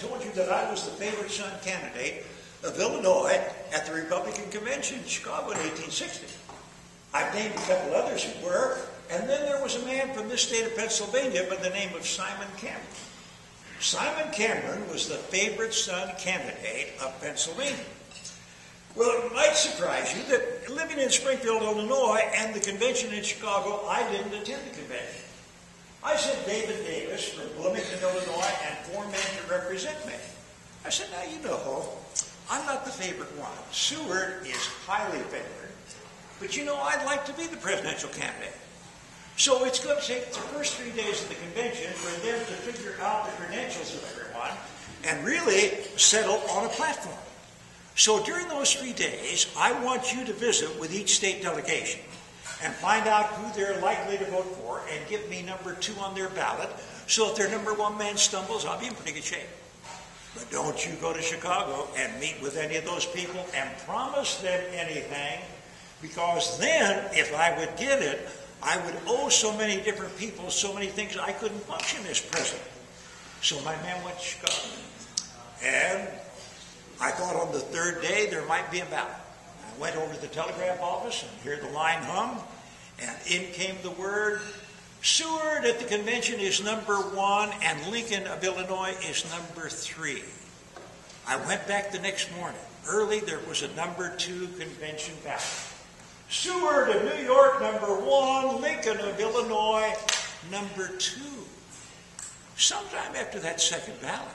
told you that I was the favorite son candidate of Illinois at the Republican Convention in Chicago in 1860. I've named a couple others who were, and then there was a man from this state of Pennsylvania by the name of Simon Cameron. Simon Cameron was the favorite son candidate of Pennsylvania. Well, it might surprise you that living in Springfield, Illinois, and the convention in Chicago, I didn't attend the convention. I sent David Davis from Bloomington, Illinois, and 4 men to represent me. I said, now you know, I'm not the favorite one. Seward is highly favored, but you know, I'd like to be the presidential candidate. So it's going to take the first 3 days of the convention for them to figure out the credentials of everyone and really settle on a platform. So during those 3 days, I want you to visit with each state delegation and find out who they're likely to vote for and give me number 2 on their ballot. So if their number 1 man stumbles, I'll be in pretty good shape. But don't you go to Chicago and meet with any of those people and promise them anything, because then, if I would get it, I would owe so many different people so many things I couldn't function as president. So my man went to Chicago. And I thought on the 3rd day there might be a ballot. I went over to the telegraph office and here the line hummed, and in came the word, Seward at the convention is number 1 and Lincoln of Illinois is number 3. I went back the next morning. Early there was a number 2 convention ballot. Seward of New York, number 1, Lincoln of Illinois, number 2. Sometime after that second ballot,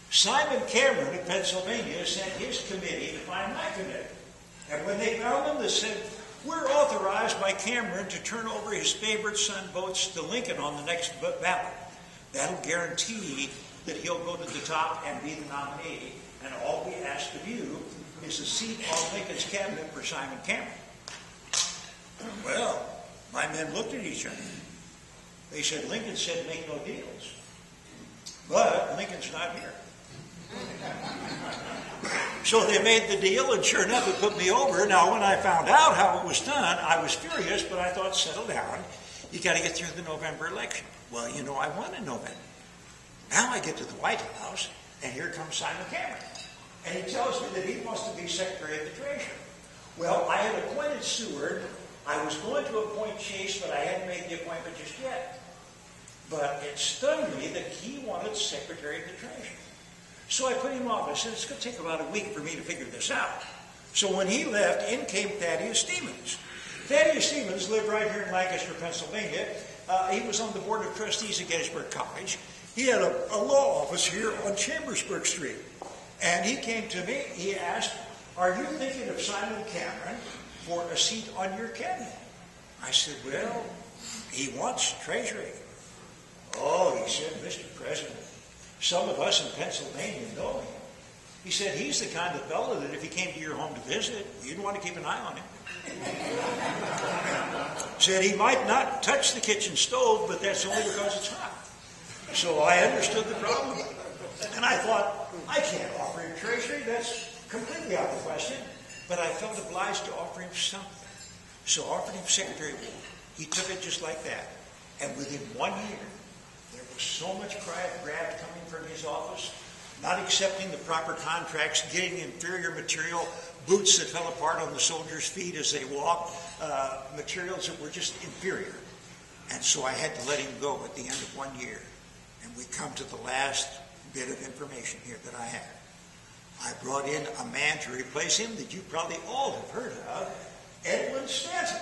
Simon Cameron of Pennsylvania sent his committee to find my committee. And when they found them, they said, we're authorized by Cameron to turn over his favorite son votes to Lincoln on the next ballot. That'll guarantee that he'll go to the top and be the nominee. And all we ask of you is a seat on Lincoln's cabinet for Simon Cameron. Well, my men looked at each other. They said, Lincoln said make no deals. But Lincoln's not here. So they made the deal, and sure enough, it put me over. Now, when I found out how it was done, I was furious, but I thought, settle down. You got to get through the November election. Well, you know, I won in November. Now I get to the White House, and here comes Simon Cameron. And he tells me that he wants to be Secretary of the Treasury. Well, I had appointed Seward. I was going to appoint Chase, but I hadn't made the appointment just yet. But it stunned me that he wanted Secretary of the Treasury. So I put him off. I said, it's going to take about a week for me to figure this out. So when he left, in came Thaddeus Stevens. Thaddeus Stevens lived right here in Lancaster, Pennsylvania. He was on the Board of Trustees at Gettysburg College. He had a law office here on Chambersburg Street. And he came to me. He asked, are you thinking of Simon Cameron for a seat on your cabinet? I said, well, he wants Treasury. Oh, he said, Mr. President, some of us in Pennsylvania know him. He said, he's the kind of fellow that if he came to your home to visit, you'd want to keep an eye on him. Said he might not touch the kitchen stove, but that's only because it's hot. So I understood the problem. And I thought, I can't offer him Treasury. That's completely out of the question. But I felt obliged to offer him something. So I offered him Secretary of War. He took it just like that. And within 1 year, there was so much cry of graft coming from his office, not accepting the proper contracts, getting inferior material, boots that fell apart on the soldiers' feet as they walked, materials that were just inferior. And so I had to let him go at the end of 1 year. And we come to the last bit of information here that I have. I brought in a man to replace him that you probably all have heard of, Edwin Stanton.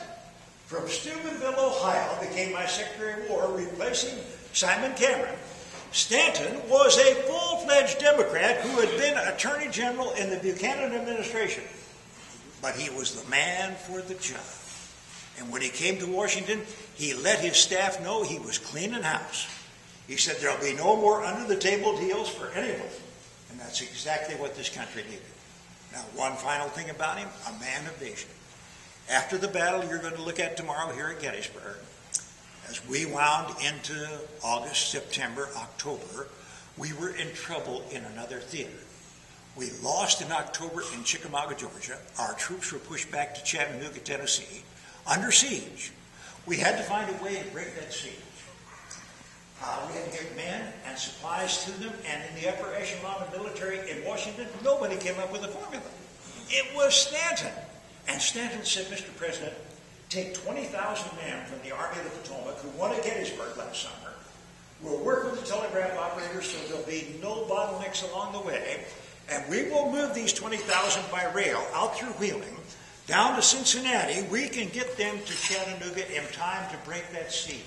From Steubenville, Ohio, became my Secretary of War, replacing Simon Cameron. Stanton was a full-fledged Democrat who had been Attorney General in the Buchanan administration. But he was the man for the job. And when he came to Washington, he let his staff know he was cleaning house. He said there'll be no more under-the-table deals for anyone. And that's exactly what this country needed. Now, one final thing about him, a man of vision. After the battle you're going to look at tomorrow here at Gettysburg, as we wound into August, September, October, we were in trouble in another theater. We lost in October in Chickamauga, Georgia. Our troops were pushed back to Chattanooga, Tennessee, under siege. We had to find a way to break that siege. We had to get men and supplies to them, and in the upper echelon of military in Washington, nobody came up with a formula. It was Stanton. And Stanton said, Mr. President, take 20,000 men from the Army of the Potomac who won at Gettysburg last summer. We'll work with the telegraph operators so there'll be no bottlenecks along the way, and we will move these 20,000 by rail out through Wheeling, down to Cincinnati. We can get them to Chattanooga in time to break that siege.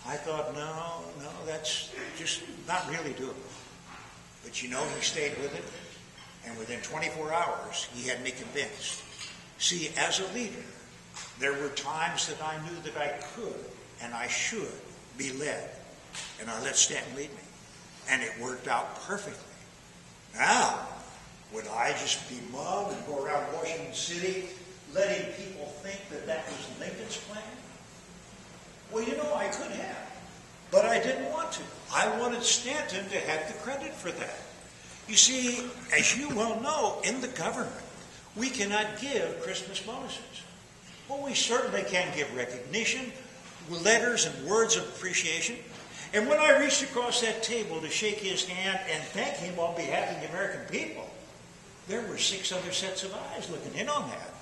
I thought, no, that's just not really doable. But you know, he stayed with it, and within 24 hours, he had me convinced. See, as a leader, there were times that I knew that I could and I should be led, and I let Stanton lead me, and it worked out perfectly. Now, would I just be mum and go around Washington City letting people think that that was Lincoln's plan? Well, you know, I could have, but I didn't want to. I wanted Stanton to have the credit for that. You see, as you well know, in the government, we cannot give Christmas bonuses. Well, we certainly can give recognition, letters and words of appreciation. And when I reached across that table to shake his hand and thank him on behalf of the American people, there were 6 other sets of eyes looking in on that.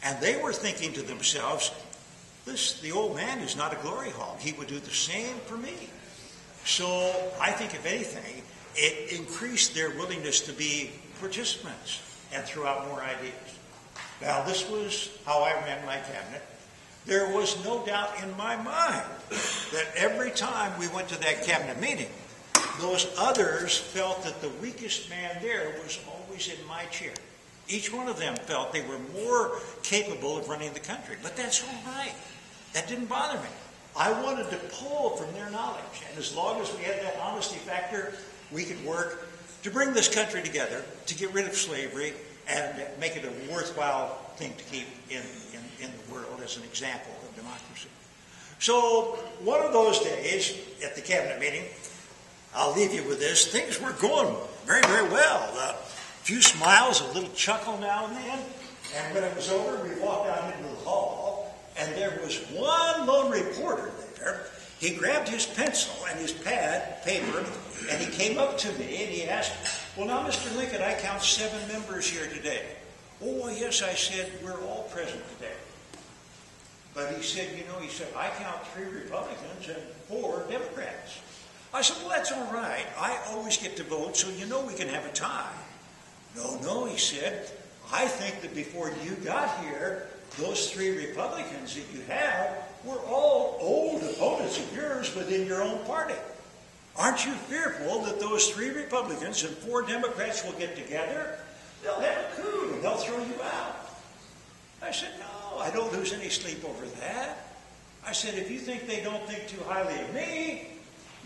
And they were thinking to themselves, the old man is not a glory hog. He would do the same for me. So I think, if anything, it increased their willingness to be participants and throw out more ideas. Now, this was how I ran my cabinet. There was no doubt in my mind that every time we went to that cabinet meeting, those others felt that the weakest man there was always in my chair. Each one of them felt they were more capable of running the country. But that's all right. That didn't bother me. I wanted to pull from their knowledge. And as long as we had that honesty factor, we could work to bring this country together, to get rid of slavery, and make it a worthwhile thing to keep in the world as an example of democracy. So one of those days at the cabinet meeting, I'll leave you with this, things were going very, very well. A few smiles, a little chuckle now and then. And when it was over, we walked out into the hall, and there was one lone reporter there. He grabbed his pencil and his paper, and he came up to me and he asked, well, now, Mr. Lincoln, I count 7 members here today. Oh, yes, I said, we're all present today. But he said, I count 3 Republicans and 4 Democrats. I said, well, that's all right. I always get to vote, so we can have a tie. No, he said, I think that before you got here, those 3 Republicans that you have were all old opponents of yours within your own party. Aren't you fearful that those 3 Republicans and 4 Democrats will get together? They'll have a coup and they'll throw you out. I said, no, I don't lose any sleep over that. I said, if you think they don't think too highly of me,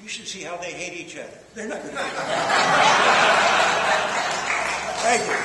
you should see how they hate each other. They're not going to hate each other. Thank you.